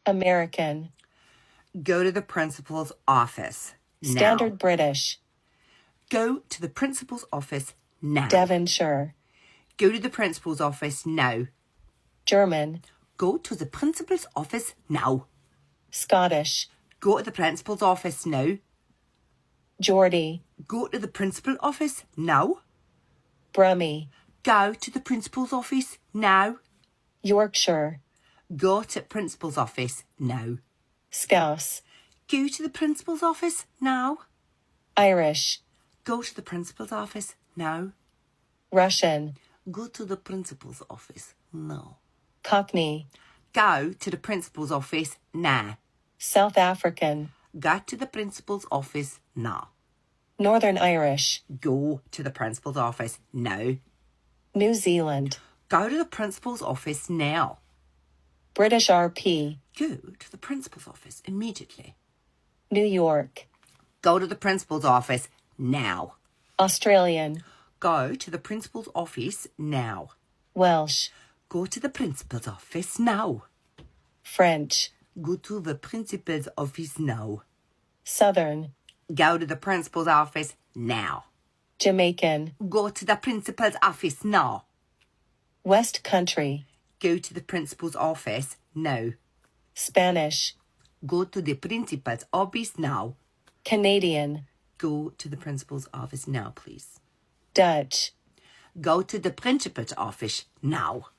American. Go to the principal's office now. Standard British. Go to the principal's office now. Devonshire. Go to the principal's office now. German. Go to the principal's office now. Scottish. Go to the principal's office now. Geordie. Go to the principal's office now. Brummie. Go to the principal's office now. Yorkshire. Go to the principal's office now. Scouse. Go to the principal's office now. Irish. Go to the principal's office now. Russian. Go to the principal's office now. Cockney. Go to the principal's office now. South African. Go to the principal's office now. Northern Irish. Go to the principal's office now. New Zealand. Go to the principal's office now. British RP. Go to the principal's office immediately. New York. Go to the principal's office now. Australian. Go to the principal's office now. Welsh. Go to the principal's office now. French. Go to the principal's office now. Southern. Go to the principal's office now. Jamaican. Go to the principal's office now. West Country. Go to the principal's office now. Spanish. Go to the principal's office now. Canadian. Go to the principal's office now, please. Dutch. Go to the principal's office now.